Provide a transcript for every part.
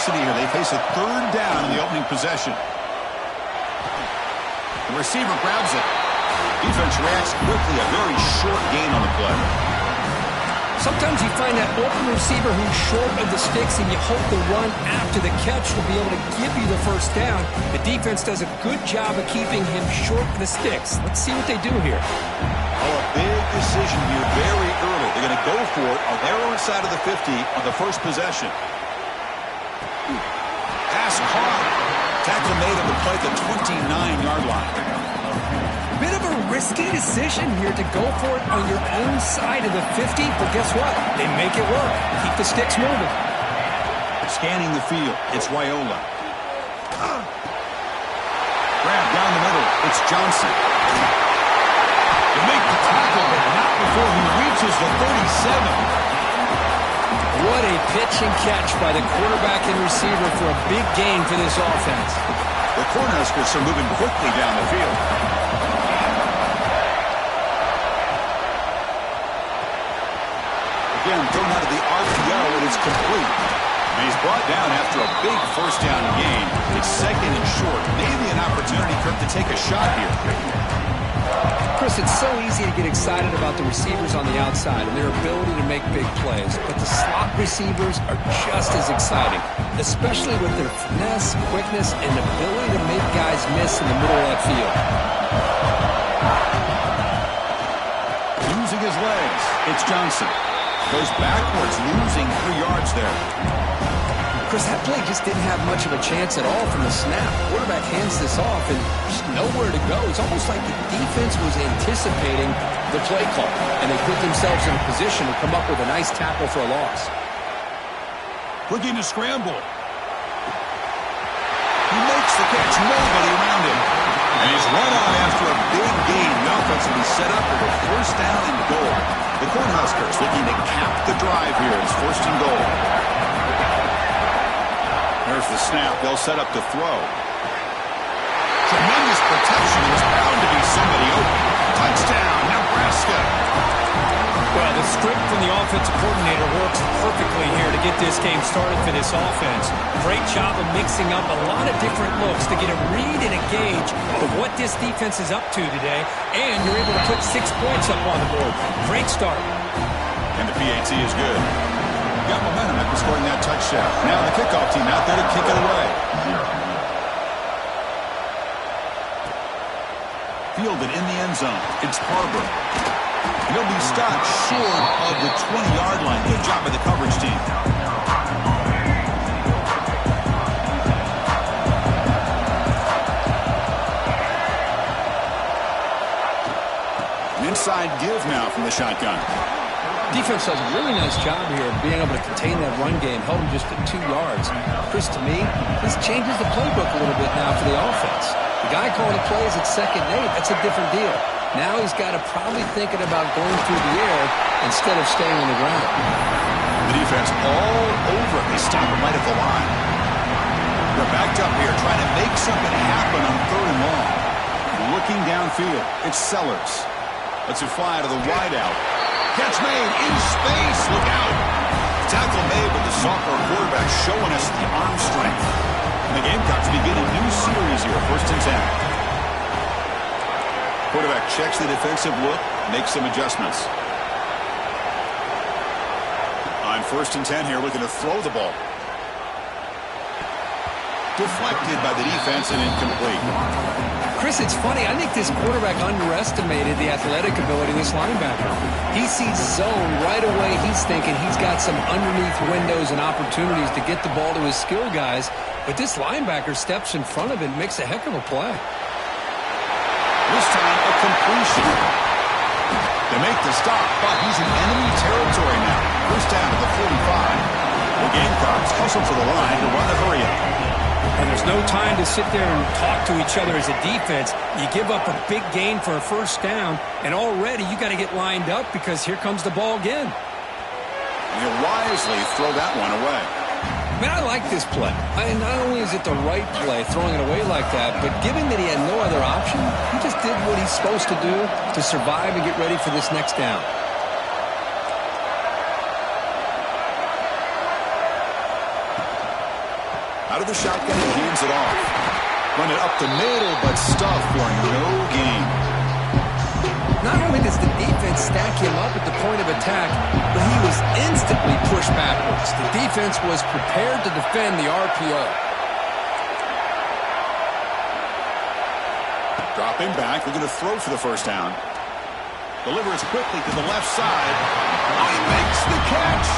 adversity here. They face a third down in the opening possession. The receiver grabs it. Defense reacts quickly. A very short gain on the play. Sometimes you find that open receiver who's short of the sticks, and you hope the run after the catch will be able to give you the first down. The defense does a good job of keeping him short of the sticks. Let's see what they do here. Oh, a big decision here very early. They're going to go for it on their own side of the 50 on the first possession. Pass caught. Tackle made at the play at the 29-yard line. Bit of a risky decision here to go for it on your own side of the 50, but guess what? They make it work. Keep the sticks moving. Scanning the field, it's Raiola. Grab down the middle, it's Johnson. They make the tackle, but not before he reaches the 37. What a pitch and catch by the quarterback and receiver for a big gain for this offense. The Cornhuskers are moving quickly down the field. Again, thrown out of the RPO, and it's complete. And he's brought down after a big first down gain. It's second and short. Maybe an opportunity, Kirk, to take a shot here. Chris, it's so easy to get excited about the receivers on the outside and their ability to make big plays, but the slot receivers are just as exciting, especially with their finesse, quickness, and ability to make guys miss in the middle of that field. Losing his legs, it's Johnson. Goes backwards, losing 3 yards there. Chris, that play just didn't have much of a chance at all from the snap. Quarterback hands this off and just nowhere to go. It's almost like the defense was anticipating the play call, and they put themselves in a position to come up with a nice tackle for a loss. Looking to scramble. He makes the catch, nobody around him. And he's run on after a big gain. The offense will be set up with a first down and goal. The Cornhuskers looking to cap the drive here. It's first and goal. There's the snap. They'll set up to throw. Tremendous protection. There's bound to be somebody open. Touchdown, Nebraska. Well, the script from the offensive coordinator works perfectly here to get this game started for this offense. Great job of mixing up a lot of different looks to get a read and a gauge of what this defense is up to today, and you're able to put 6 points up on the board. Great start. And the PAT is good. Got momentum after scoring that touchdown. Now the kickoff team out there to kick it away. Fielded in the end zone. It's Barber. He'll be stopped short of the 20-yard line. Good job by the coverage team. An inside give now from the shotgun. Defense does a really nice job here of being able to contain that run game, held him just at 2 yards. Chris, to me, this changes the playbook a little bit now for the offense. The guy calling the plays at 2nd and 8, that's a different deal. Now he's got to probably thinking about going through the air instead of staying on the ground. The defense all over it. They stop him right at the line. They're backed up here trying to make something happen on 3rd and long. Looking downfield, it's Sellers. Lets it fly to the wideout. Catch made in space. Look out. Tackle made, but the sophomore quarterback showing us the arm strength. And the Gamecocks begin a new series here, 1st and 10. Quarterback checks the defensive look, makes some adjustments. On 1st and 10 here, looking to throw the ball. Deflected by the defense and incomplete. Chris, it's funny. I think this quarterback underestimated the athletic ability of this linebacker. He sees zone right away. He's thinking he's got some underneath windows and opportunities to get the ball to his skill guys. But this linebacker steps in front of it and makes a heck of a play. This time, a completion. They make the stop, but he's in enemy territory now. First down to the 45. The Gamecocks hustle to the line to run the hurry-up. And there's no time to sit there and talk to each other as a defense. You give up a big gain for a first down, and already you got to get lined up because here comes the ball again. You wisely throw that one away. Man, I like this play. Not only is it the right play, throwing it away like that, but given that he had no other option, he just did what he's supposed to do to survive and get ready for this next down. Out of the shotgun, he hands it off. Run it up the middle, but stuffed for no gain. Not only does the defense stack him up at the point of attack, but he was instantly pushed backwards. The defense was prepared to defend the RPO. Dropping back, looking to throw for the first down. Delivers quickly to the left side. Oh, he makes the catch.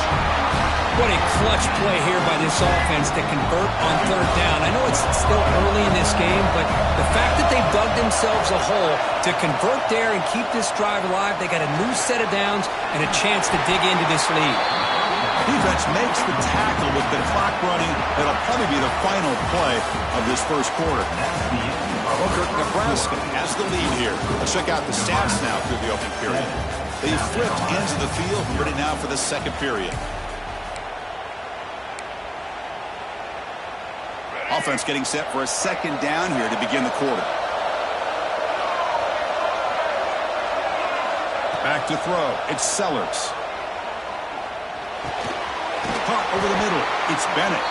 What a clutch play here by this offense to convert on third down. I know it's still early in this game, but the fact that they've dug themselves a hole to convert there and keep this drive alive, they got a new set of downs and a chance to dig into this lead. Defense makes the tackle with the clock running. That'll probably be the final play of this first quarter. Booker, Nebraska has the lead here. Let's check out the stats now through the opening period. They flipped into the field, ready now for the second period. Offense getting set for a second down here to begin the quarter. Back to throw. It's Sellers. Caught over the middle. It's Bennett.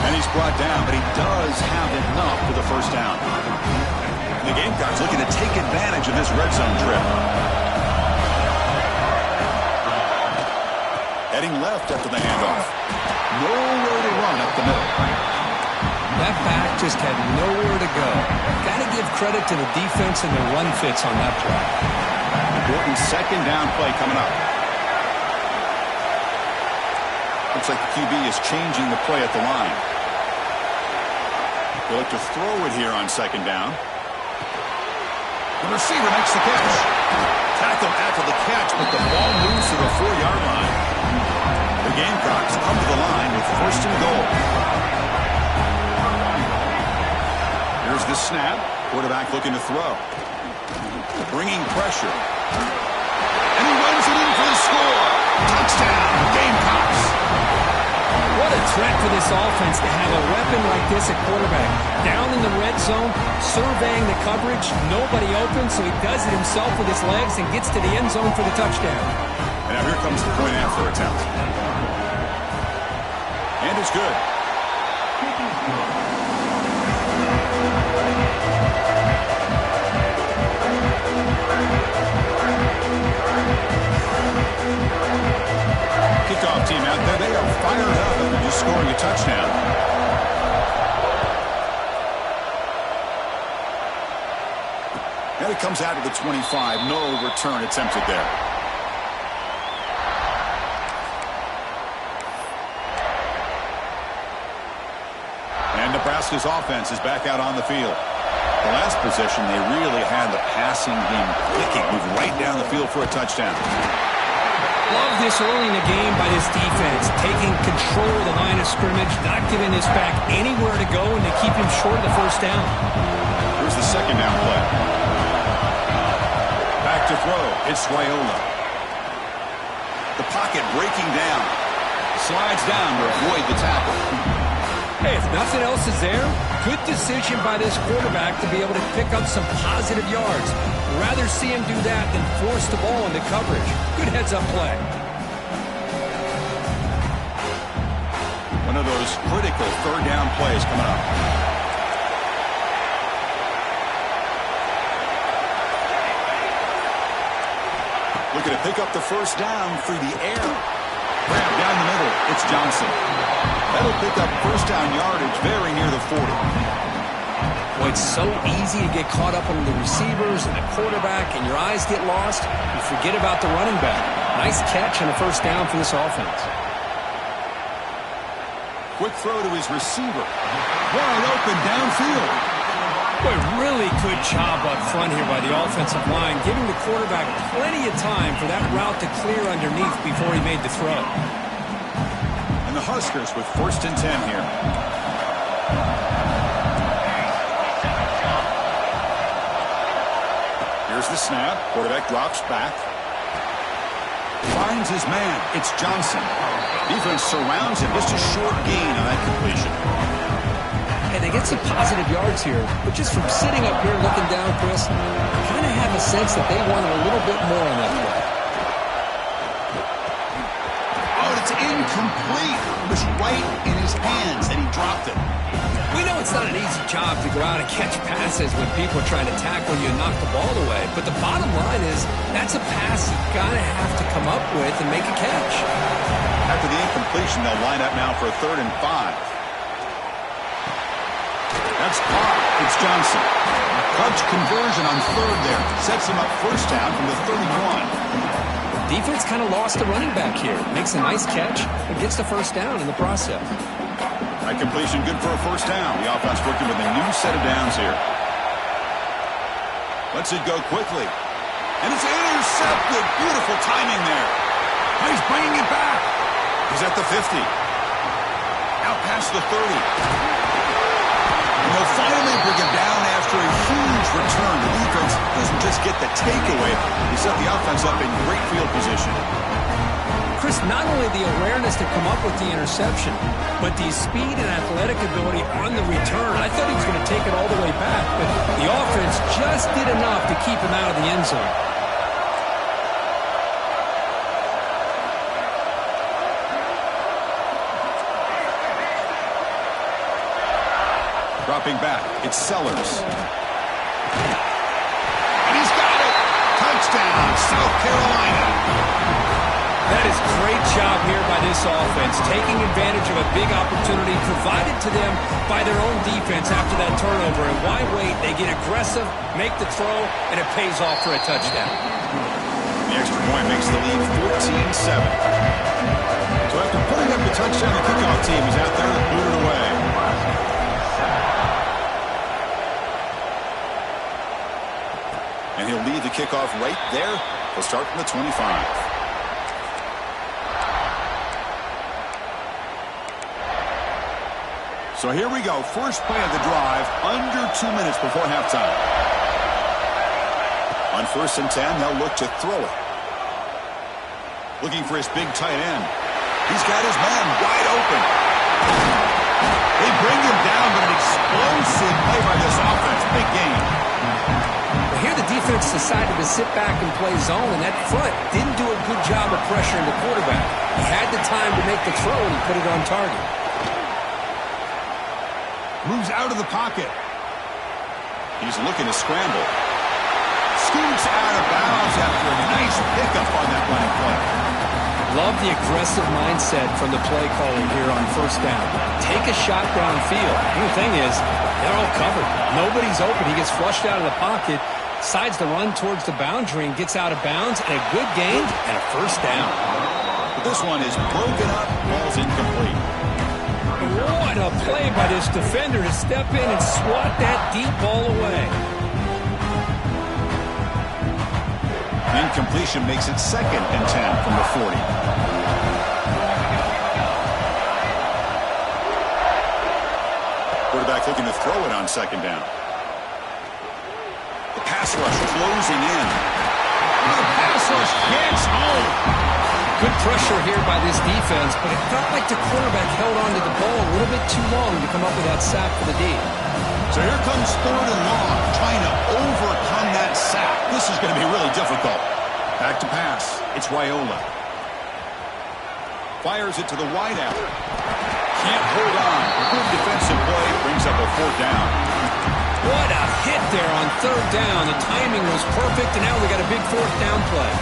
And he's brought down, but he does have enough for the first down. And the Gamecocks looking to take advantage of this red zone trip. Heading left after the handoff. Nowhere to run up the middle. That back just had nowhere to go. Got to give credit to the defense and the run fits on that play. Important second down play coming up. Looks like the QB is changing the play at the line. They'll look to throw it here on second down. The receiver makes the catch. Tackle after the catch, but the ball moves to the 4-yard line. The Gamecocks come to the line with first and goal. Here's the snap. Quarterback looking to throw. Bringing pressure. And he runs it in for the score. Touchdown, Gamecocks. What a threat for this offense to have a weapon like this at quarterback. Down in the red zone, surveying the coverage. Nobody open, so he does it himself with his legs and gets to the end zone for the touchdown. And now here comes the point after attempt. And it's good. Kickoff team out there, they are fired up after just scoring a touchdown. And it comes out of the 25. No return attempted there. And Nebraska's offense is back out on the field. The last possession, they really had the passing game clicking. Move right down the field for a touchdown. Love this early in the game by this defense, taking control of the line of scrimmage, not giving this back anywhere to go, and to keep him short of the first down. Here's the second down play. Back to throw. It's Raiola. The pocket breaking down. Slides down to avoid the tackle. Hey, if nothing else is there, good decision by this quarterback to be able to pick up some positive yards. Rather see him do that than force the ball into coverage. Good heads-up play. One of those critical third down plays coming up. Looking to pick up the first down through the air. Grab down the middle. It's Johnson. That'll pick up first down yardage very near the 40. Well, it's so easy to get caught up on the receivers and the quarterback, and your eyes get lost. You forget about the running back. Nice catch and a first down for this offense. Quick throw to his receiver. Wide open downfield. Boy, really good job up front here by the offensive line, giving the quarterback plenty of time for that route to clear underneath before he made the throw. And the Huskers with first and 10 here. Here's the snap. Quarterback drops back. Finds his man. It's Johnson. Defense surrounds him. Just a short gain on that completion. And they get some positive yards here, but just from sitting up here looking down, Chris, I kind of have a sense that they wanted a little bit more on that play. Oh, it's incomplete. It was right in his hands, and he dropped it. not an easy job to go out and catch passes when people are trying to tackle you and knock the ball away. But the bottom line is that's a pass you got to have to come up with and make a catch. After the incompletion, they'll line up now for a 3rd and 5. That's caught. It's Johnson. Clutch conversion on 3rd there. Sets him up 1st down from the 31. Defense kind of lost a running back here. Makes a nice catch and gets the 1st down in the process. That completion good for a 1st down. The offense working with a new set of downs here. Lets it go quickly. And it's intercepted. Beautiful timing there. Oh, he's bringing it back. He's at the 50. Out past the 30. And they'll finally bring him down after a huge return. The defense doesn't just get the takeaway. They set the offense up in great field position. Chris, not only the awareness to come up with the interception, but the speed and athletic ability on the return. I thought he was going to take it all the way back, but the offense just did enough to keep him out of the end zone. Dropping back, it's Sellers. And he's got it! Touchdown, South Carolina! That is great job here by this offense, taking advantage of a big opportunity provided to them by their own defense after that turnover. And why wait? They get aggressive, make the throw, and it pays off for a touchdown. The extra point makes the lead 14-7. So after putting up the touchdown, the kickoff team is out there to boot it away. And he'll lead the kickoff right there. He'll start from the 25. So here we go. First play of the drive, under 2 minutes before halftime. On 1st and 10, they'll look to throw it. Looking for his big tight end. He's got his man wide open. They bring him down, but an explosive play by this offense. Big game. Well, here the defense decided to sit back and play zone, and that front didn't do a good job of pressuring the quarterback. He had the time to make the throw, and he put it on target. Moves out of the pocket. He's looking to scramble. Scoots out of bounds after a nice pickup on that running play. Love the aggressive mindset from the play caller here on 1st down. Take a shot downfield. The thing is, they're all covered. Nobody's open. He gets flushed out of the pocket, decides to run towards the boundary and gets out of bounds, and a good gain and a 1st down. But this one is broken up. Ball's incomplete. What a play by this defender to step in and swat that deep ball away. Incompletion makes it 2nd and 10 from the 40. Quarterback looking to throw it on 2nd down. The pass rush closing in. The pass rush gets home. Good pressure here by this defense, but it felt like the quarterback held on to the ball a little bit too long to come up with that sack for the D. So here comes 3rd and long, trying to overcome that sack. This is going to be really difficult. Back to pass. It's Raiola. Fires it to the wideout. Can't hold on. Good defensive play. Brings up a 4th down. What a hit there on 3rd down. The timing was perfect, and now we got a big 4th down play.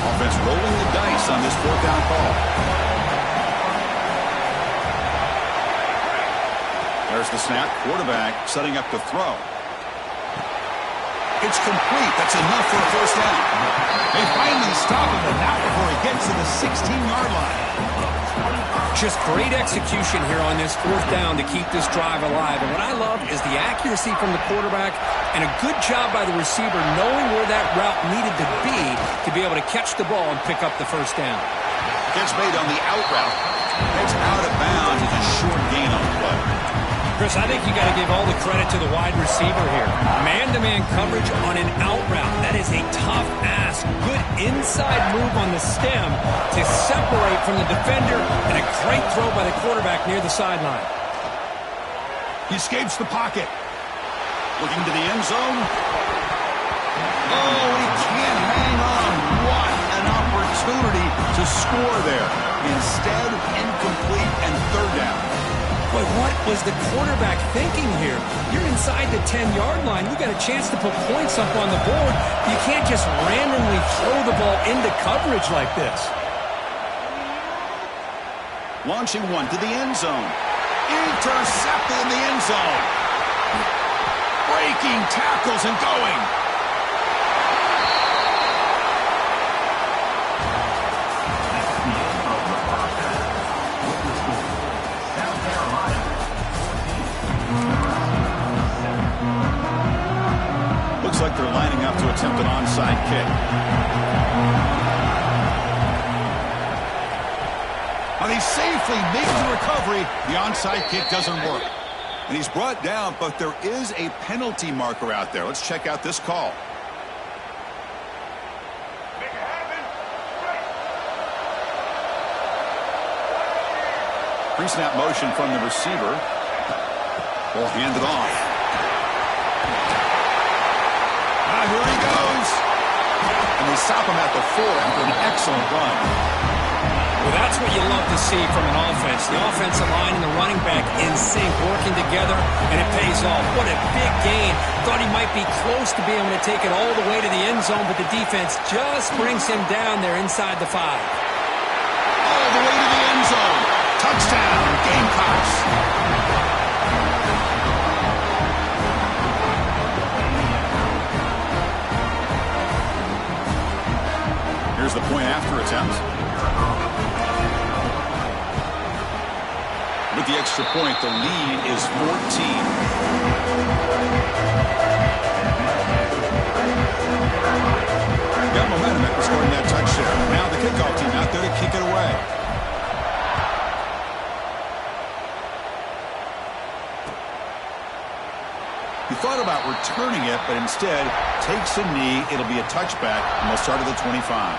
Offense rolling the dice on this 4th down call. There's the snap. Quarterback setting up to throw. It's complete. That's enough for a 1st down. They finally stop him, but not before he gets to the 16-yard line. Just great execution here on this 4th down to keep this drive alive. And what I love is the accuracy from the quarterback and a good job by the receiver knowing where that route needed to be able to catch the ball and pick up the 1st down. Gets made on the out route. It's out of bounds. It's a short gain on the play. Chris, I think you got to give all the credit to the wide receiver here. Man-to-man coverage on an out route. That is a tough ask. Good inside move on the stem to separate from the defender, and a great throw by the quarterback near the sideline. He escapes the pocket. Looking to the end zone. Oh, he can't hang on. What an opportunity to score there. Instead, incomplete and 3rd down. Boy, what was the quarterback thinking here? You're inside the 10-yard line. You got a chance to put points up on the board. You can't just randomly throw the ball into coverage like this. Launching one to the end zone. Intercepted in the end zone. Breaking tackles and going. Looks like they're lining up to attempt an onside kick. They safely make the recovery. The onside kick doesn't work. And he's brought down, but there is a penalty marker out there. Let's check out this call. Pre-snap motion from the receiver. Ball handed off. Here he goes. And they stop him at the 4 after an excellent run. Well, that's what you love to see from an offense. The offensive line and the running back in sync, working together, and it pays off. What a big gain. Thought he might be close to being able to take it all the way to the end zone, but the defense just brings him down there inside the 5. All the way to the end zone. Touchdown, Gamecocks. Here's the point after attempt. With the extra point, the lead is 14. Got momentum after scoring that touchdown. Now the kickoff team out there to kick it away. He thought about returning it, but instead takes a knee. It'll be a touchback, and they'll start at the 25.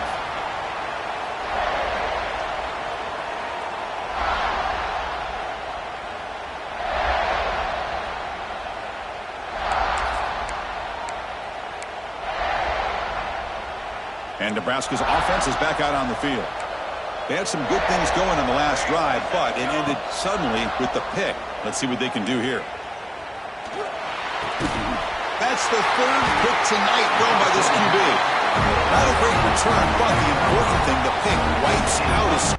And Nebraska's offense is back out on the field. They had some good things going on the last drive, but it ended suddenly with the pick. Let's see what they can do here. That's the 3rd pick tonight thrown by this QB. Not a great return, but the important thing, the pick wipes out his...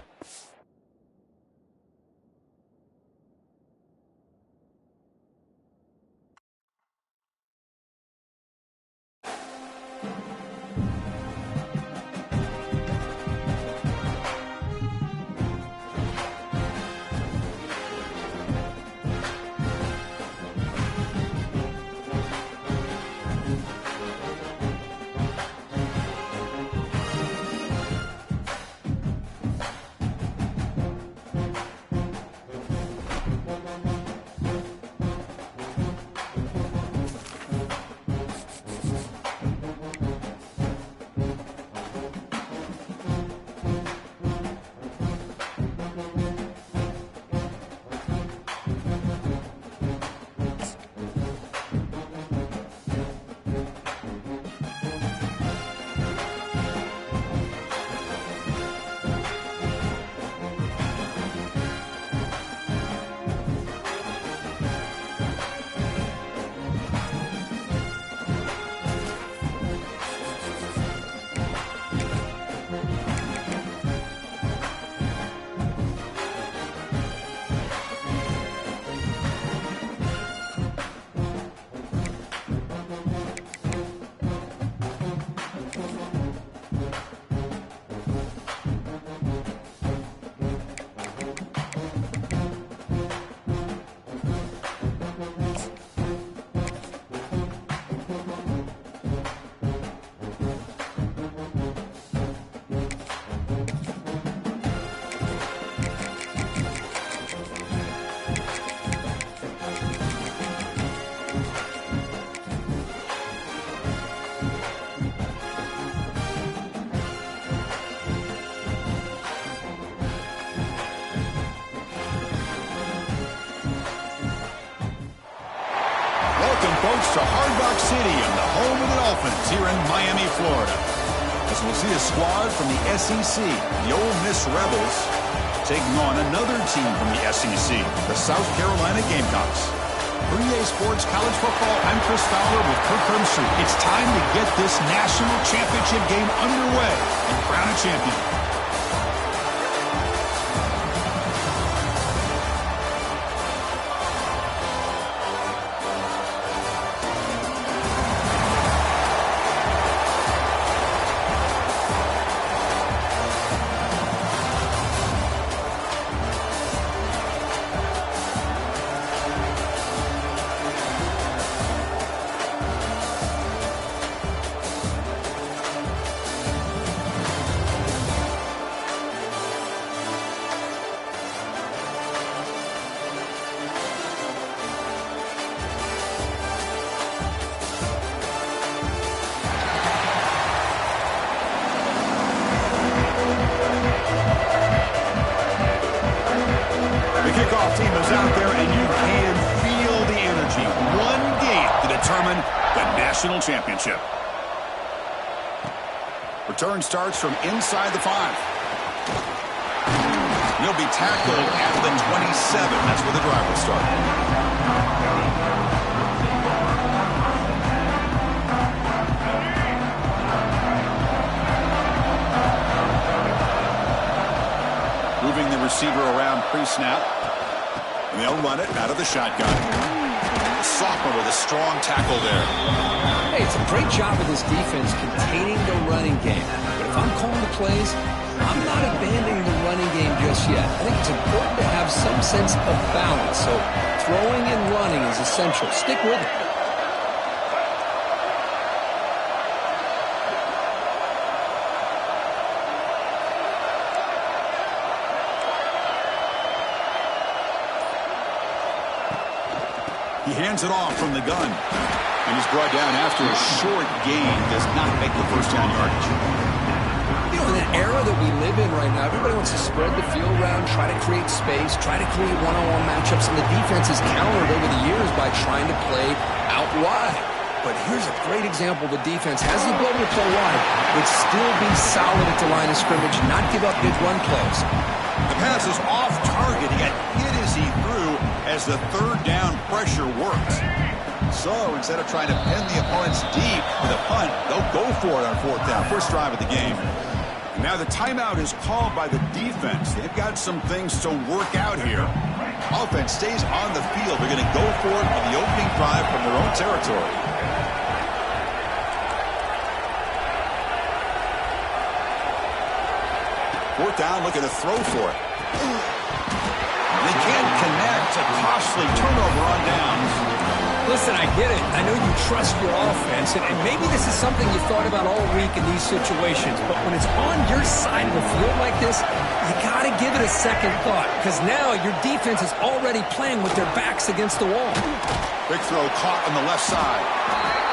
Folks, to Hard Rock Stadium, the home of the Dolphins here in Miami, Florida. As we'll see a squad from the SEC, the Ole Miss Rebels, taking on another team from the SEC, the South Carolina Gamecocks. For EA Sports College Football, I'm Chris Fowler with Kirk Herbstreit. It's time to get this national championship game underway and crown a champion. Kickoff team is out there, and you can feel the energy. One game to determine the national championship. Return starts from inside the 5. He'll be tackled at the 27. That's where the drive will start. Moving the receiver around pre-snap. And they'll run it out of the shotgun. The sophomore with a strong tackle there. Hey, it's a great job of this defense containing the running game. But if I'm calling the plays, I'm not abandoning the running game just yet. I think it's important to have some sense of balance. So throwing and running is essential. Stick with it. He hands it off from the gun. And he's brought down after a short gain. Does not make the first down yardage. You know, in the era that we live in right now, everybody wants to spread the field around, try to create space, try to create one-on-one matchups, and the defense has countered over the years by trying to play out wide. But here's a great example. The defense has the ability to play wide, but still be solid at the line of scrimmage and not give up big run plays. The pass is off target. He got hit as he threw as the third down pressure worked. So instead of trying to pin the opponents deep with a punt, they'll go for it on 4th down. First drive of the game. Now the timeout is called by the defense. They've got some things to work out here. Offense stays on the field. They're going to go for it on the opening drive from their own territory. Fourth down, looking to throw for it. They can't connect. A costly turnover on downs. Listen, I get it. I know you trust your offense, and maybe this is something you thought about all week in these situations, but when it's on your side of the field like this, you got to give it a second thought, because now your defense is already playing with their backs against the wall. Big throw caught on the left side.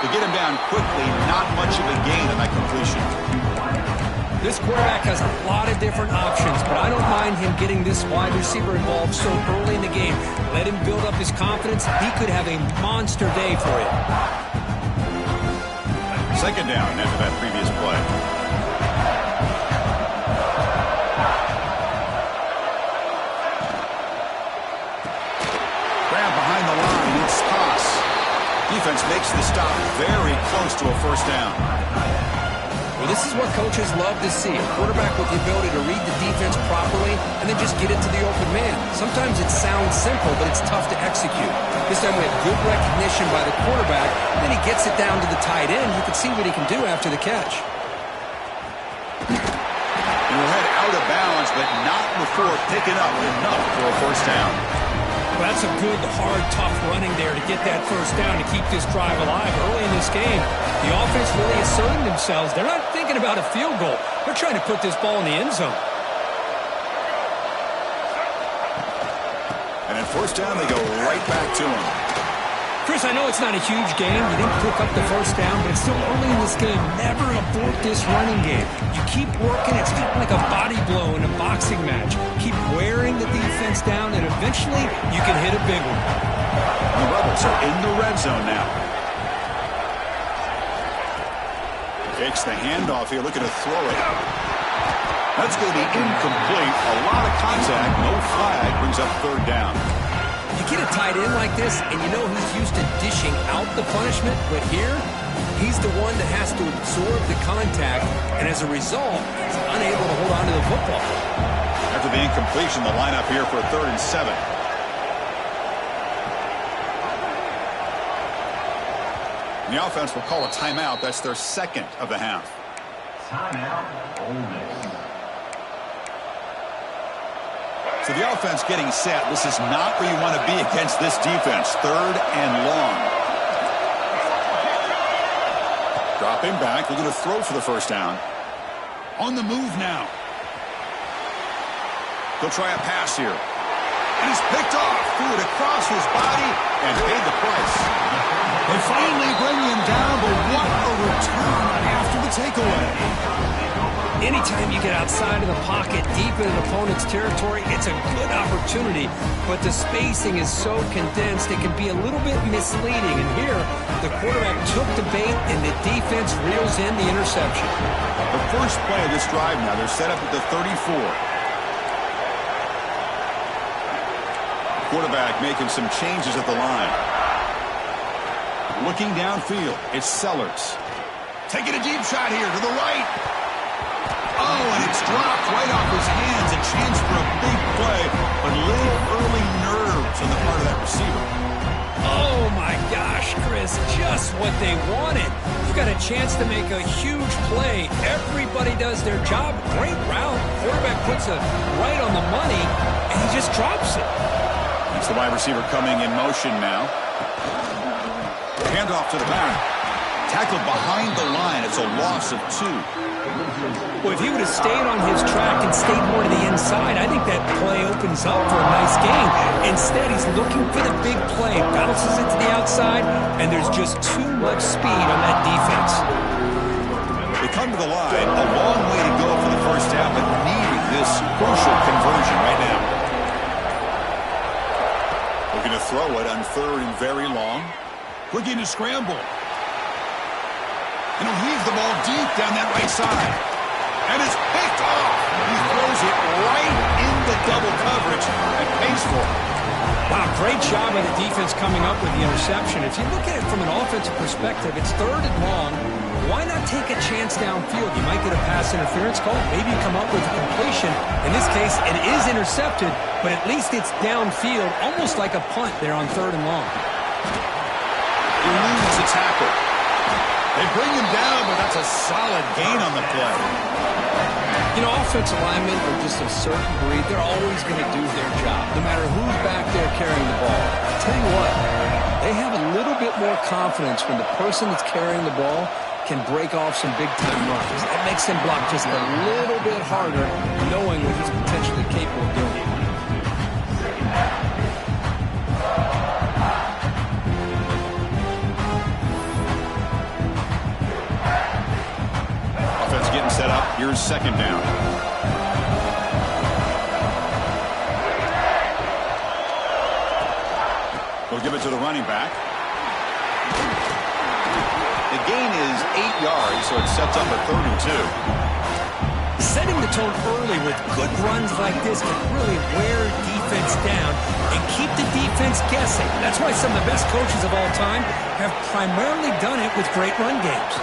To get him down quickly, not much of a gain on that completion. This quarterback has a lot of different options, but I don't mind him getting this wide receiver involved so early in the game. Let him build up his confidence. He could have a monster day for you. Second down after that previous play. Grab behind the line. It's toss. Defense makes the stop very close to a first down. Well, this is what coaches love to see. A quarterback with the ability to read the defense properly and then just get it to the open man. Sometimes it sounds simple, but it's tough to execute. This time we have good recognition by the quarterback. Then he gets it down to the tight end. You can see what he can do after the catch. He will head out of bounds, but not before picking up enough for a first down. Well, that's a good, hard, tough running there to get that first down to keep this drive alive early in this game. The offense really asserting themselves. They're not thinking about a field goal. They're trying to put this ball in the end zone. And at first down, they go right back to him. Chris, I know it's not a huge game. You didn't pick up the first down, but it's still early in this game. Never abort this running game. You keep working. It's kind of like a body blow in a boxing match. Keep wearing the defense down, and eventually you can hit a big one. The Rebels are in the red zone now. Takes the handoff here, looking to throw it. That's going to be incomplete. A lot of contact. No flag. Brings up third down. You get a tight end like this, and you know he's used to dishing out the punishment, but here, he's the one that has to absorb the contact, and as a result, he's unable to hold on to the football. After the incompletion, the lineup here for a 3rd and 7. And the offense will call a timeout. That's their 2nd of the half. Timeout, Ole Miss. So the offense getting set. This is not where you want to be against this defense. 3rd and long. Dropping back. Looking to throw for the first down. On the move now. He'll try a pass here. And it's picked off. Threw it across his body and paid the price. They finally bring him down, but what a return after the takeaway. Anytime you get outside of the pocket, deep in an opponent's territory, it's a good opportunity, but the spacing is so condensed, it can be a little bit misleading. And here, the quarterback took the bait, and the defense reels in the interception. The first play of this drive now, they're set up at the 34. Quarterback making some changes at the line. Looking downfield, it's Sellers. Taking a deep shot here to the right. Oh, and it's dropped right off his hands. A chance for a big play, but little early nerves on the part of that receiver. Oh, my gosh, Chris, just what they wanted. You've got a chance to make a huge play. Everybody does their job. Great route. Quarterback puts it right on the money, and he just drops it. It's the wide receiver coming in motion now. Handoff to the back. Tackled behind the line. It's a loss of 2. Well, if he would have stayed on his track and stayed more to the inside, I think that play opens up for a nice gain. Instead, he's looking for the big play. Bounces it to the outside, and there's just too much speed on that defense. They come to the line. A long way to go for the first down, but needing this crucial conversion right now. Looking to throw it on 3rd and very long. Looking to scramble. And he'll heave the ball deep down that right side. And it's picked off. He throws it right into double coverage and pays for it. Wow, great job by the defense coming up with the interception. If you look at it from an offensive perspective, it's 3rd and long. Why not take a chance downfield? You might get a pass interference call. Maybe you come up with a completion. In this case, it is intercepted, but at least it's downfield, almost like a punt there on 3rd and long. He loses a tackle. They bring him down, but that's a solid gain on the play. You know, offensive linemen are just a certain breed. They're always going to do their job, no matter who's back there carrying the ball. I'll tell you what, they have a little bit more confidence when the person that's carrying the ball can break off some big-time runs. That makes him block just a little bit harder, knowing what he's potentially capable of doing. Getting set up. Here's 2nd down. We'll give it to the running back. The gain is 8 yards, so it sets up a 3rd and 2. Setting the tone early with good runs like this can really wear defense down and keep the defense guessing. That's why some of the best coaches of all time have primarily done it with great run games.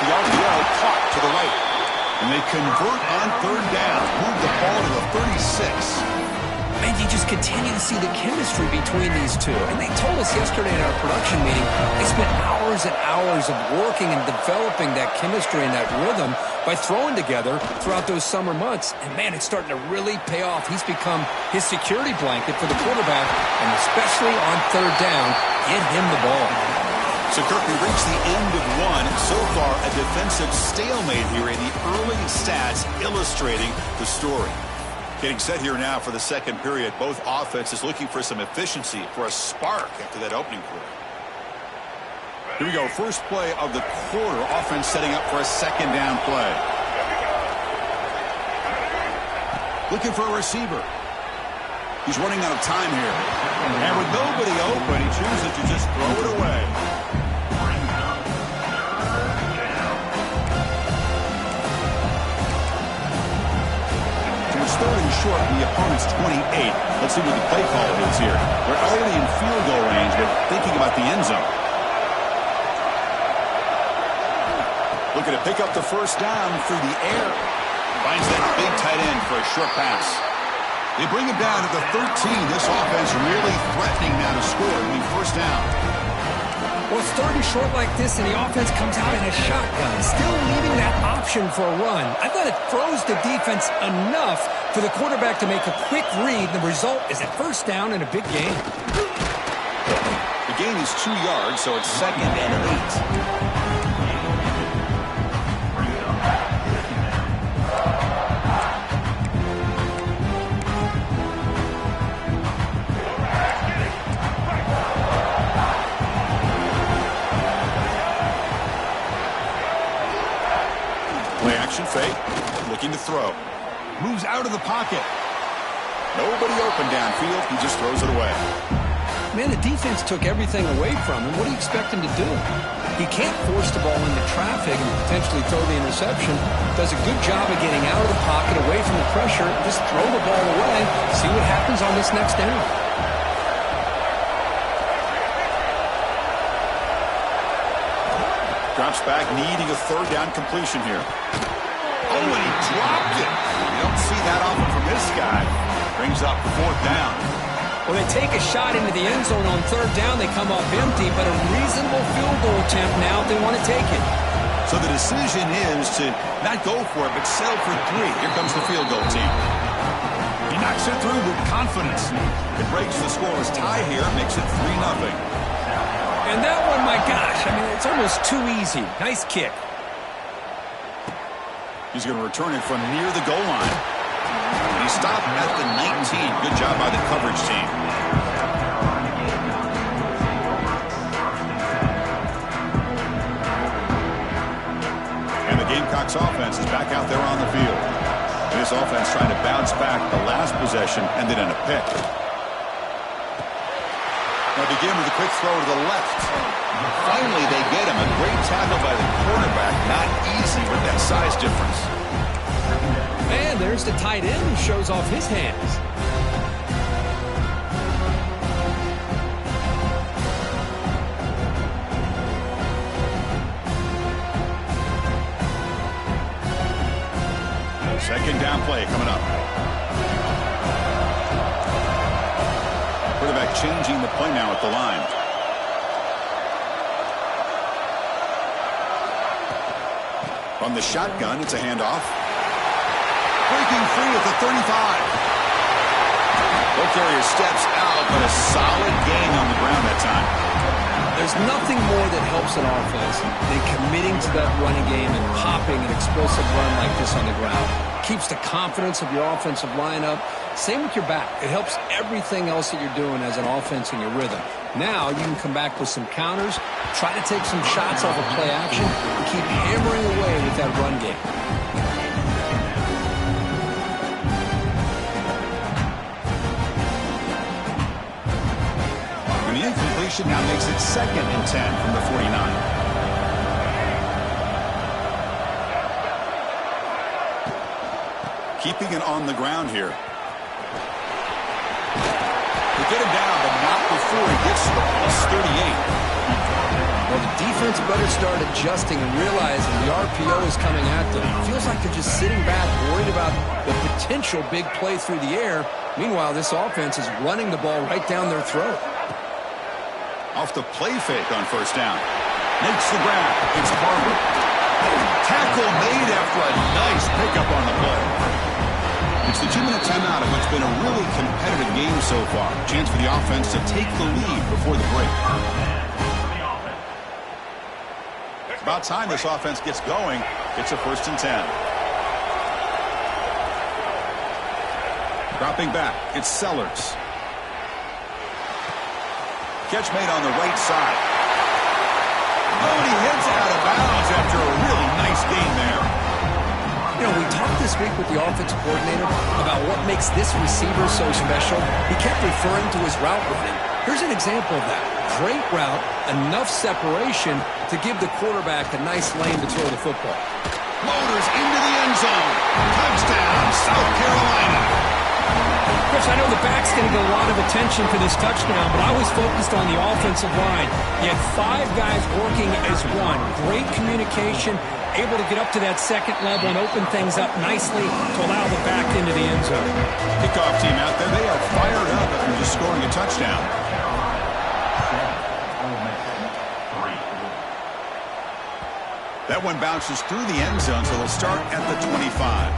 The RPO caught to the right. And they convert on 3rd down. Move the ball to the 36. And you just continue to see the chemistry between these two. And they told us yesterday in our production meeting, they spent hours and hours of working and developing that chemistry and that rhythm by throwing together throughout those summer months. And, man, it's starting to really pay off. He's become his security blanket for the quarterback, and especially on 3rd down, get him the ball. So, Kirk, we reached the end of one. So far, a defensive stalemate here in the early stats illustrating the story. Getting set here now for the 2nd period. Both offenses looking for some efficiency, for a spark after that opening quarter. Here we go. First play of the quarter. Offense setting up for a 2nd down play. Looking for a receiver. He's running out of time here. And with nobody open, he chooses to just throw it away. short from the opponent's 28. Let's see what the play call is here. They're already in field goal range, but thinking about the end zone. Looking to pick up the first down through the air. Finds that big tight end for a short pass. They bring him down to the 13. This offense really threatening now to score on the first down. Well, it's third and short like this, and the offense comes out in a shotgun, still leaving that option for a run. I thought it froze the defense enough for the quarterback to make a quick read. The result is a first down in a big game. The gain is 2 yards, so it's 2nd and 8. Fake, looking to throw. Moves out of the pocket. Nobody open downfield. He just throws it away. Man, the defense took everything away from him. What do you expect him to do? He can't force the ball into traffic and potentially throw the interception. Does a good job of getting out of the pocket, away from the pressure. Just throw the ball away. See what happens on this next down. Drops back, needing a third down completion here. Oh, and he dropped it. You don't see that often from this guy. Brings up 4th down. Well, they take a shot into the end zone on 3rd down. They come up empty, but a reasonable field goal attempt now if they want to take it. So the decision is to not go for it, but settle for 3. Here comes the field goal team. He knocks it through with confidence. It breaks the scoreless tie here, makes it 3-0. And that one, my gosh, I mean, it's almost too easy. Nice kick. He's going to return it from near the goal line. He stopped at the 19. Good job by the coverage team. And the Gamecocks offense is back out there on the field. This offense trying to bounce back. The last possession ended in a pick. Now begin with a quick throw to the left. Finally, they get him. A great tackle by the quarterback. Not easy with that size difference. And there's the tight end who shows off his hands. Second down play coming up. Quarterback changing the play now at the line. From the shotgun, it's a handoff. Breaking free at the 35. Ball carrier steps out, but a solid gain on the ground that time. There's nothing more that helps an offense than committing to that running game and popping an explosive run like this on the ground. Keeps the confidence of your offensive lineup. Same with your back. It helps everything else that you're doing as an offense in your rhythm. Now you can come back with some counters, try to take some shots off of play action, and keep hammering away with that run game. And the incompletion now makes it 2nd and 10 from the 49. Keeping it on the ground here. They get him down, but not before he gets to the +38. Well, the defense better start adjusting and realizing the RPO is coming at them. It feels like they're just sitting back, worried about the potential big play through the air. Meanwhile, this offense is running the ball right down their throat. Off the play fake on first down. Makes the grab. It's Barber. Tackle made after a nice pickup on the play. It's the 2-minute timeout of what's been a really competitive game so far. Chance for the offense to take the lead before the break. It's about time this offense gets going. It's a 1st and 10. Dropping back, it's Sellers. Catch made on the right side. Oh, and he hits out of bounds after a really nice gain there. You know, we talked this week with the offensive coordinator about what makes this receiver so special. He kept referring to his route running. Here's an example of that. Great route, enough separation to give the quarterback a nice lane to throw the football. Motors into the end zone. Touchdown, South Carolina. Chris, I know the back's going to get a lot of attention for this touchdown, but I was focused on the offensive line. You had 5 guys working as one. Great communication, able to get up to that second level and open things up nicely to allow the back into the end zone. Kickoff team out there, they are fired up after just scoring a touchdown. That one bounces through the end zone, so they'll start at the 25.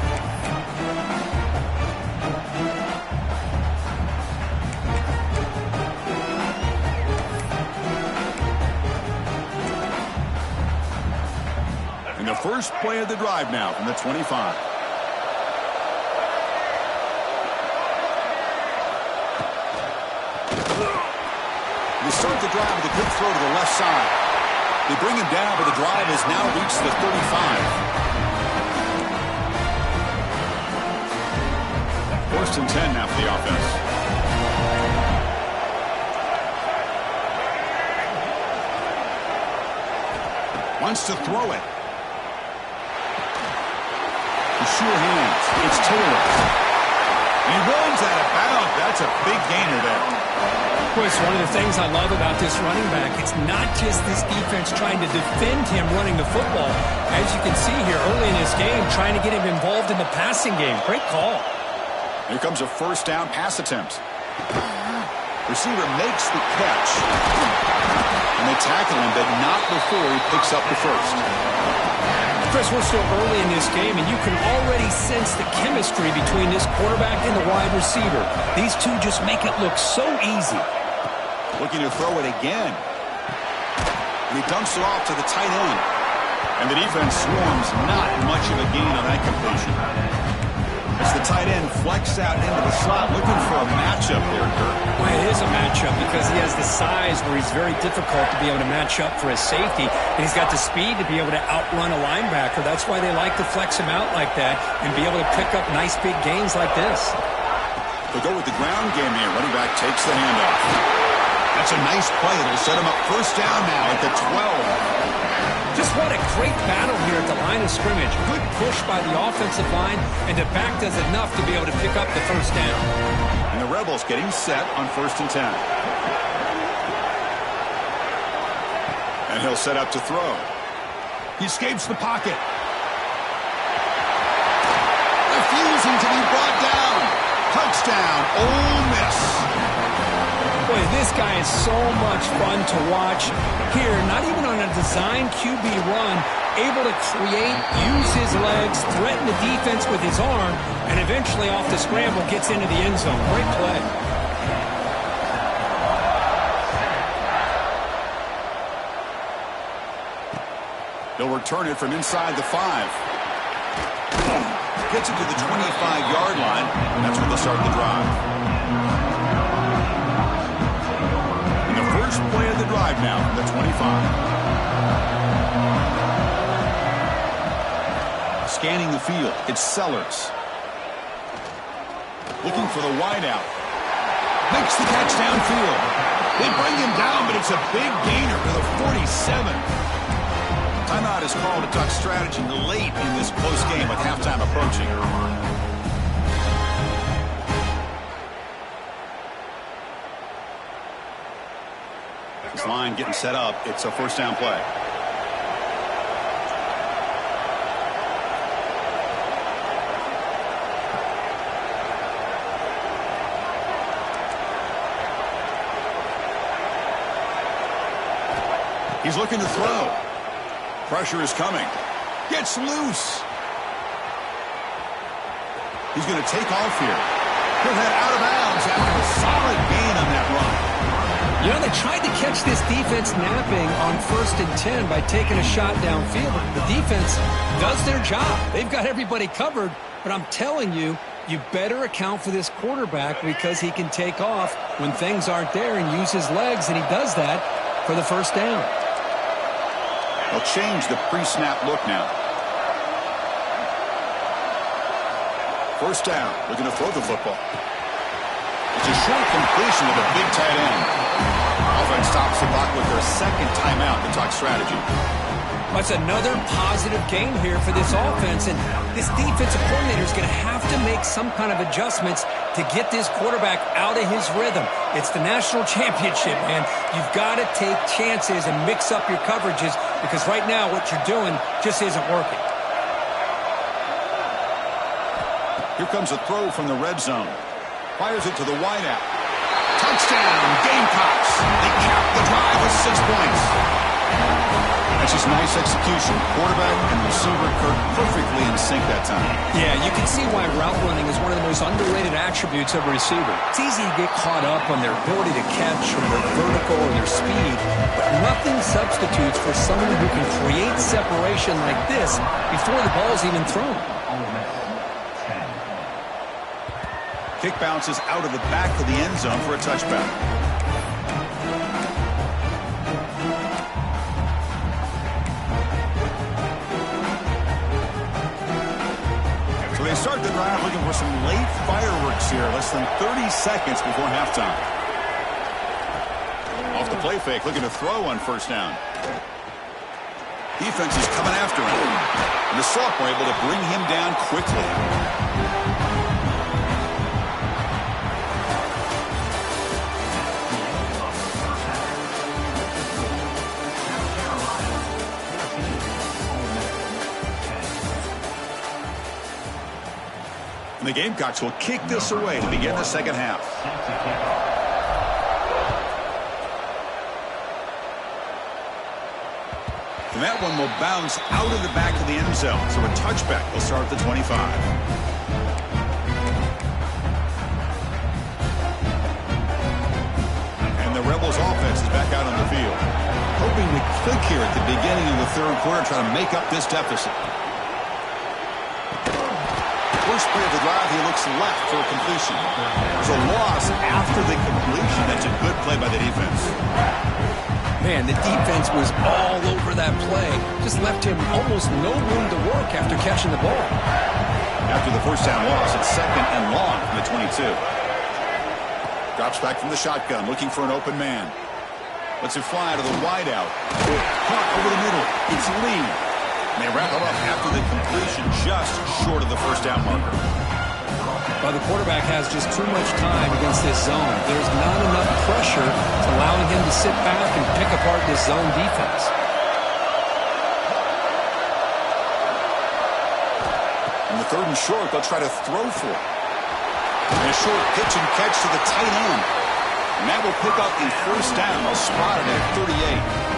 And the first play of the drive now from the 25. They start the drive with a good throw to the left side. They bring him down, but the drive has now reached the 35. First and 10 now for the offense. Wants to throw it. The sure hands. It's Taylor. And he runs out of bounds. That's a big gainer there. Chris, one of the things I love about this running back, it's not just this defense trying to defend him running the football. As you can see here early in this game, trying to get him involved in the passing game. Great call. Here comes a first down pass attempt. Receiver makes the catch. And they tackle him, but not before he picks up the first. Chris, we're still early in this game, and you can already sense the chemistry between this quarterback and the wide receiver. These two just make it look so easy. Looking to throw it again. And he dumps it off to the tight end. And the defense swarms, not much of a gain on that completion. As the tight end flex out into the slot, looking for a matchup there, Kirk. Well, it is a matchup because he has the size where he's very difficult to be able to match up for his safety, and he's got the speed to be able to outrun a linebacker. That's why they like to flex him out like that and be able to pick up nice big gains like this. They'll go with the ground game here. Running back takes the handoff. That's a nice play. It'll set him up first down now at the 12. Just what a great battle here at the line of scrimmage. Good push by the offensive line, and the back does enough to be able to pick up the first down. And the Rebels getting set on first and 10. And he'll set up to throw. He escapes the pocket. Refusing to be brought down. Touchdown, Ole Miss. Boy, this guy is so much fun to watch. Here, not even on a design QB run, able to create, use his legs, threaten the defense with his arm, and eventually off the scramble gets into the end zone. Great play. They'll return it from inside the 5. Gets it to the 25-yard line, and that's where they'll start the drive. First play of the drive now from the 25. Scanning the field, it's Sellers. Looking for the wideout. Makes the catch downfield. They bring him down, but it's a big gainer to the 47. Timeout is called to talk strategy late in this close game with halftime approaching. This line getting set up. It's a first down play. He's looking to throw. Pressure is coming. Gets loose. He's going to take off here. He'll head out of bounds after a solid gain on that run. You know, they tried to catch this defense napping on first and 10 by taking a shot downfield. The defense does their job. They've got everybody covered, but I'm telling you, you better account for this quarterback because he can take off when things aren't there and use his legs, and he does that for the first down. They'll change the pre-snap look now. First down, looking to throw the football. It's a short completion of a big tight end. Offense stops the clock with their second timeout to talk strategy. That's another positive game here for this offense, and this defensive coordinator is going to have to make some kind of adjustments to get this quarterback out of his rhythm. It's the national championship, man. You've got to take chances and mix up your coverages because right now what you're doing just isn't working. Here comes a throw from the red zone. Fires it to the wideout. Touchdown, Gamecocks. They cap the drive with 6 points. That's just nice execution. Quarterback and receiver perfectly in sync that time. Yeah, you can see why route running is one of the most underrated attributes of a receiver. It's easy to get caught up on their ability to catch or their vertical or their speed, but nothing substitutes for someone who can create separation like this before the ball's even thrown. Kick bounces out of the back of the end zone for a touchback. So they start the drive looking for some late fireworks here. Less than 30 seconds before halftime. Off the play fake, looking to throw on first down. Defense is coming after him. And the sophomore able to bring him down quickly. And the Gamecocks will kick this away to begin the second half. And that one will bounce out of the back of the end zone. So a touchback will start at the 25. And the Rebels offense is back out on the field. Hoping to click here at the beginning of the third quarter, trying to make up this deficit. First play of the drive, he looks left for a completion. There's a loss after the completion. That's a good play by the defense. Man, the defense was all over that play. Just left him almost no room to work after catching the ball. After the first down loss, it's second and long from the 22. Drops back from the shotgun, looking for an open man. Lets it fly to the wideout. Caught over the middle. It's Lee. And they wrap it up after the completion, just short of the first down marker. Well, the quarterback has just too much time against this zone. There's not enough pressure to allowing him to sit back and pick apart this zone defense. On the third and short, they'll try to throw for it. And a short pitch and catch to the tight end. And that will pick up the first down. They'll spot it at 38.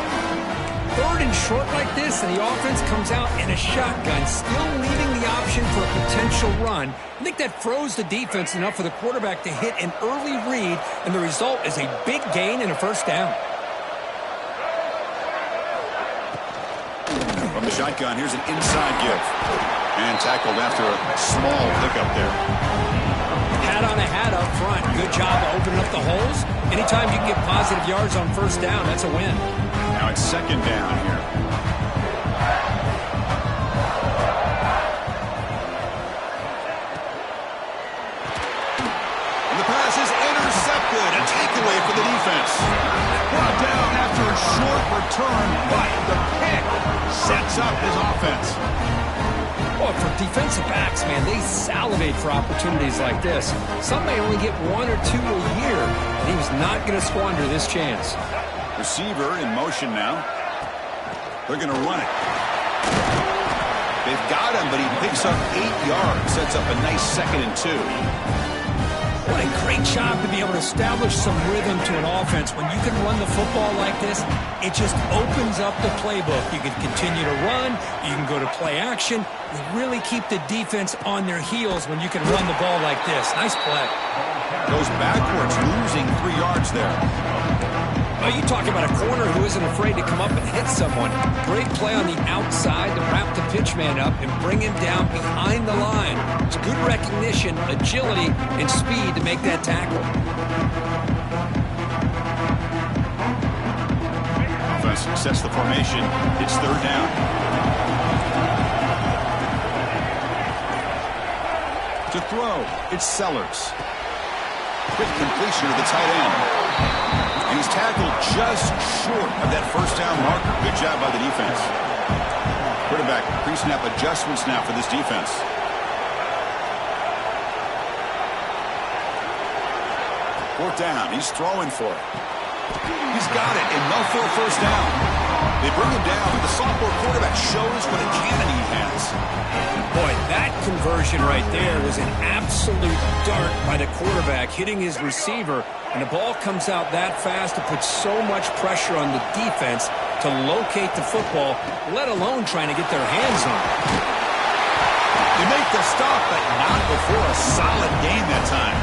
Third and short like this, and the offense comes out in a shotgun, still leaving the option for a potential run. I think that froze the defense enough for the quarterback to hit an early read, and the result is a big gain and a first down. From the shotgun, here's an inside give. And tackled after a small pickup there. Hat on a hat up front. Good job of opening up the holes. Anytime you can get positive yards on first down, that's a win. Now it's second down here. And the pass is intercepted. A takeaway for the defense. Brought down after a short return, but the pick sets up his offense. Well, for defensive backs, man, they salivate for opportunities like this. Some may only get one or two a year, and he was not going to squander this chance. Receiver in motion now. They're going to run it. They've got him, but he picks up 8 yards. Sets up a nice 2nd and 2. What a great job to be able to establish some rhythm to an offense. When you can run the football like this, it just opens up the playbook. You can continue to run. You can go to play action. You really keep the defense on their heels when you can run the ball like this. Nice play. Goes backwards, losing 3 yards there. Well, you talk about a corner who isn't afraid to come up and hit someone. Great play on the outside to wrap the pitch man up and bring him down behind the line. It's good recognition, agility, and speed to make that tackle. Offense sets the formation. It's third down. To throw, it's Sellers. Quick completion to the tight end. And he's tackled just short of that first down marker. Good job by the defense. Quarterback, pre-snap adjustments now for this defense. Fourth down. He's throwing for it. He's got it. Enough for a first down. They bring him down. The sophomore quarterback shows what a cannon he has. Boy, that conversion right there was an absolute dart by the quarterback hitting his receiver. And the ball comes out that fast to put so much pressure on the defense to locate the football, let alone trying to get their hands on it. They make the stop, but not before a solid gain that time.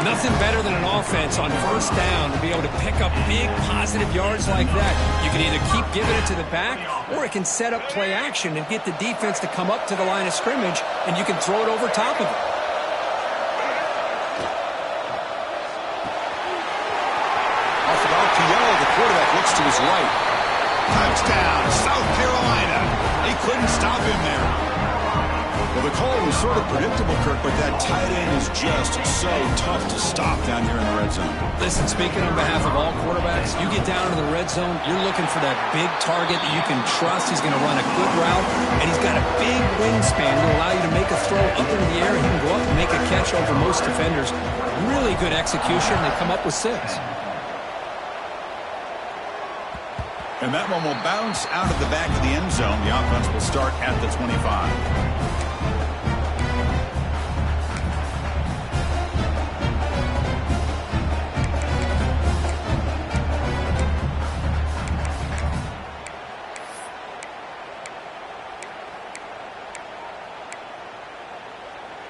Nothing better than an offense on first down to be able to pick up big positive yards like that. You can either keep giving it to the back, or it can set up play action and get the defense to come up to the line of scrimmage, and you can throw it over top of it. Off of RPO, the quarterback looks to his right. Touchdown, South Carolina. They couldn't stop him there. Well, the call was sort of predictable, Kirk, but that tight end is just so tough to stop down here in the red zone. Listen, speaking on behalf of all quarterbacks, you get down to the red zone, you're looking for that big target that you can trust. He's going to run a good route, and he's got a big wingspan to allow you to make a throw up into the air, and he can go up and make a catch over most defenders. Really good execution. They come up with 6. And that one will bounce out of the back of the end zone. The offense will start at the 25.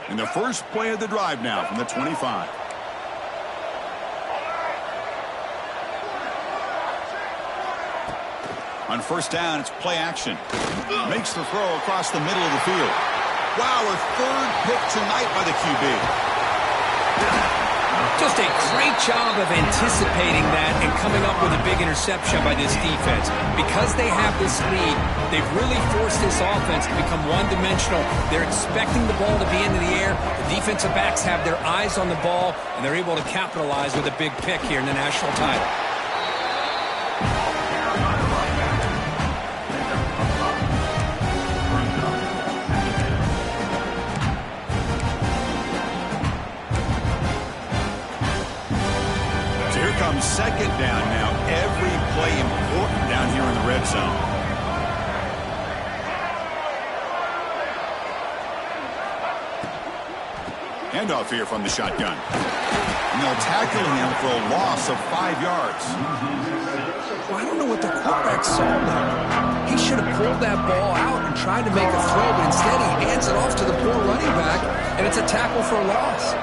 And the first play of the drive now from the 25. On first down, it's play action. Makes the throw across the middle of the field. Wow, a third pick tonight by the QB. Just a great job of anticipating that and coming up with a big interception by this defense. Because they have this lead, they've really forced this offense to become one-dimensional. They're expecting the ball to be into the air. The defensive backs have their eyes on the ball, and they're able to capitalize with a big pick here in the national title. Second down now. Every play important down here in the red zone. Handoff here from the shotgun. And they'll tackle him for a loss of 5 yards. Well, I don't know what the quarterback saw there. He should have pulled that ball out and tried to make a throw, but instead he hands it off to the poor running back, and it's a tackle for a loss.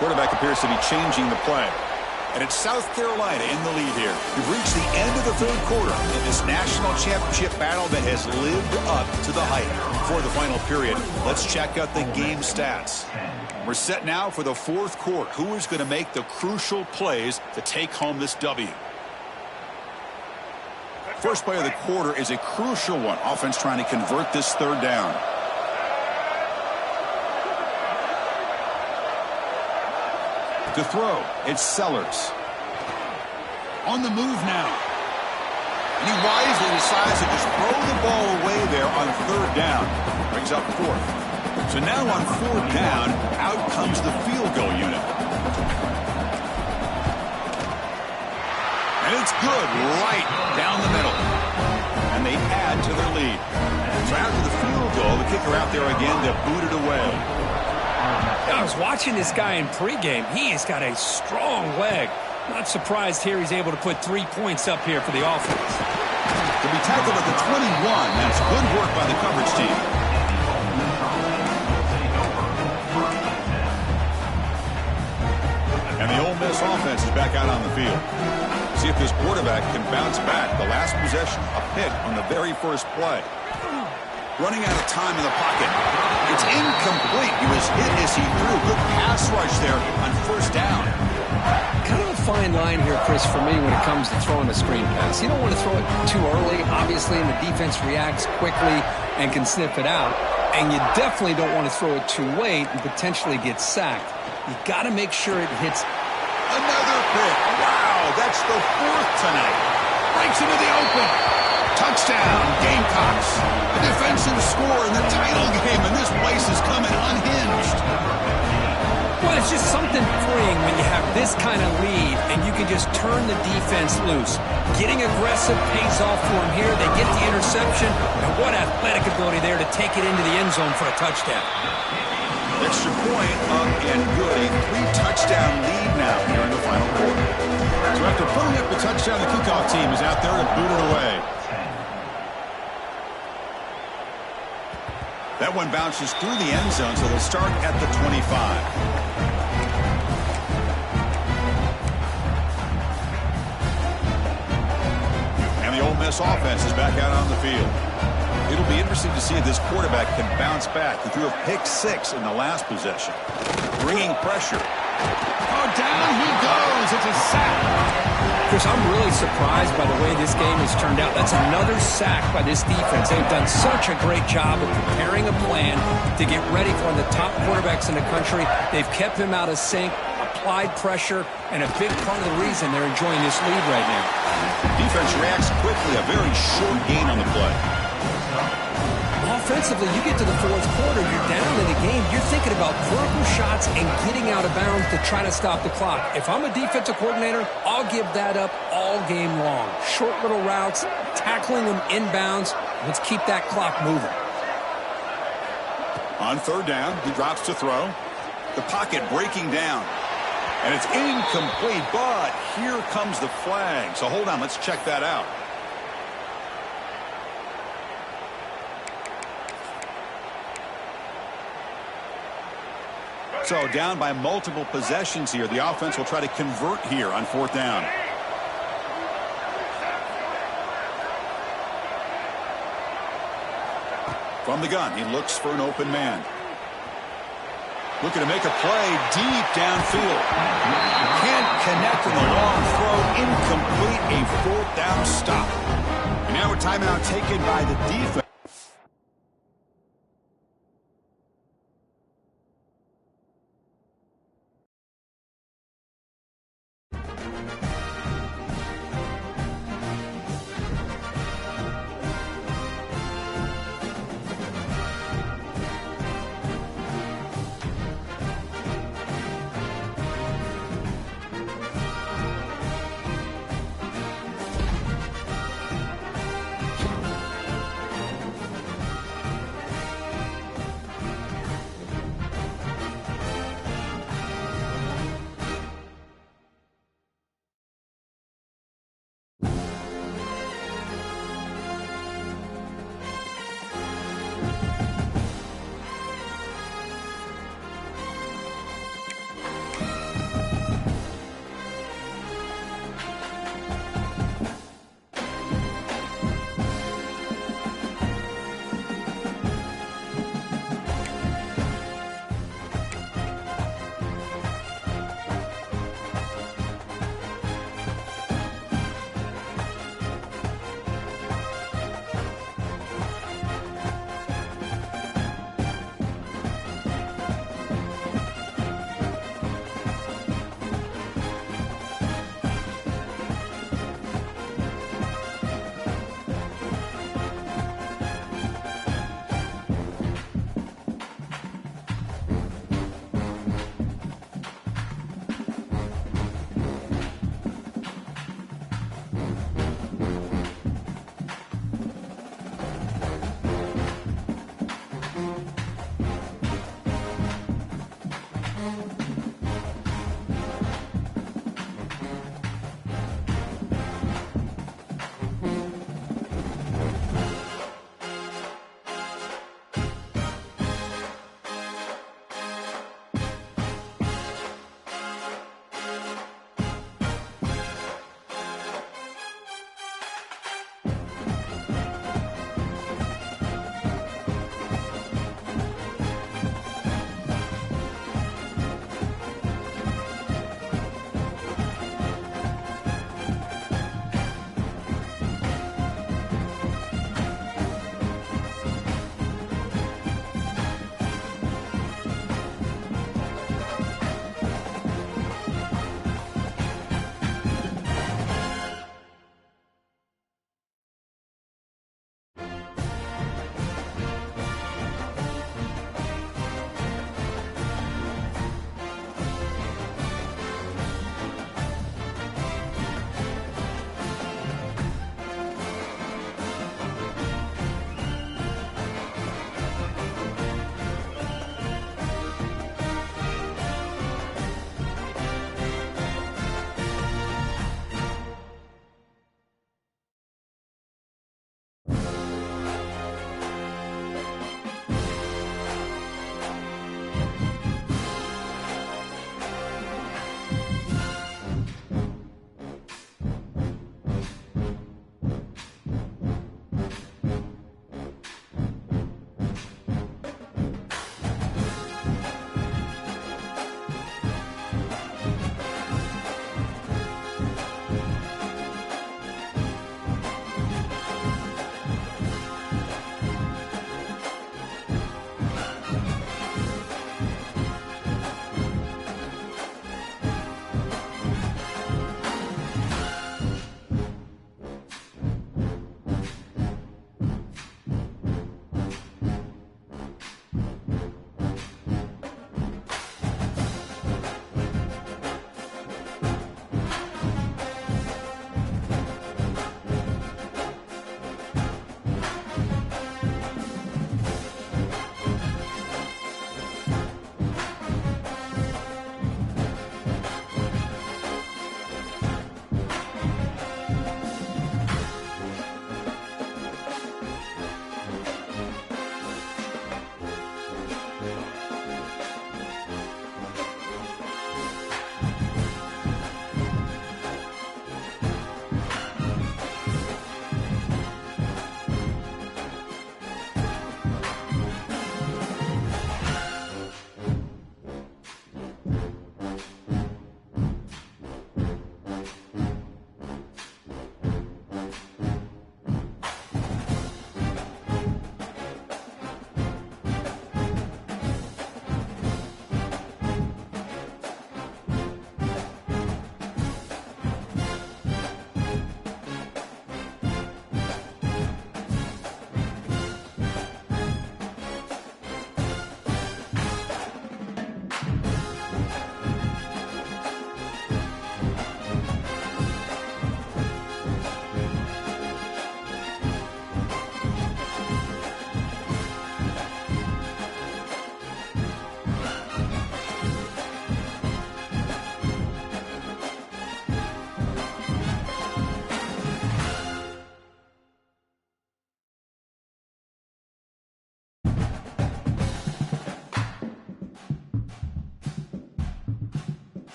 Quarterback appears to be changing the play. And it's South Carolina in the lead here. We've reached the end of the third quarter in this national championship battle that has lived up to the hype. For the final period, let's check out the game stats. We're set now for the fourth quarter. Who is going to make the crucial plays to take home this W? First play of the quarter is a crucial one. Offense trying to convert this third down. To throw, it's Sellers. On the move now. And he wisely decides to just throw the ball away there on third down. Brings up fourth. So now on fourth down, out comes the field goal unit. And it's good right down the middle. And they add to their lead. So after the field goal, the kicker out there again to boot it away. I was watching this guy in pregame. He has got a strong leg. Not surprised here he's able to put 3 points up here for the offense. To be tackled at the 21, that's good work by the coverage team. And the Ole Miss offense is back out on the field. See if this quarterback can bounce back. The last possession, a pick on the very first play. Running out of time in the pocket. It's incomplete. He was hit as he threw. Good pass rush there on first down. Kind of a fine line here, Chris, for me when it comes to throwing a screen pass. You don't want to throw it too early, obviously, and the defense reacts quickly and can sniff it out. And you definitely don't want to throw it too late and potentially get sacked. You got to make sure it hits. Another pick. Wow, that's the 4th tonight. Breaks into the open. Touchdown, Gamecocks. A defensive score in the title game, and this place is coming unhinged. Well, it's just something freeing when you have this kind of lead and you can just turn the defense loose. Getting aggressive pays off for them here. They get the interception, and what athletic ability there to take it into the end zone for a touchdown. Extra point up and good. A 3-touchdown lead now here in the final quarter. So after putting up the touchdown, the kickoff team is out there to boot it away. That one bounces through the end zone, so they'll start at the 25. And the Ole Miss offense is back out on the field. It'll be interesting to see if this quarterback can bounce back. He threw a pick-6 in the last possession. Bringing pressure. Oh, down he goes. It's a sack. Chris, I'm really surprised by the way this game has turned out. That's another sack by this defense. They've done such a great job of preparing a plan to get ready for one of the top quarterbacks in the country. They've kept him out of sync, applied pressure, and a big part of the reason they're enjoying this lead right now. Defense reacts quickly. A very short gain on the play. Offensively, you get to the 4th quarter, you're down in the game. You're thinking about vertical shots and getting out of bounds to try to stop the clock. If I'm a defensive coordinator, I'll give that up all game long. Short little routes, tackling them inbounds. Let's keep that clock moving. On 3rd down, he drops to throw. The pocket breaking down. And it's incomplete, but here comes the flag. So hold on, let's check that out. So down by multiple possessions here. The offense will try to convert here on 4th down. From the gun, he looks for an open man. Looking to make a play deep downfield. Can't connect in the long throw. Incomplete, a 4th down stop. And now a timeout taken by the defense.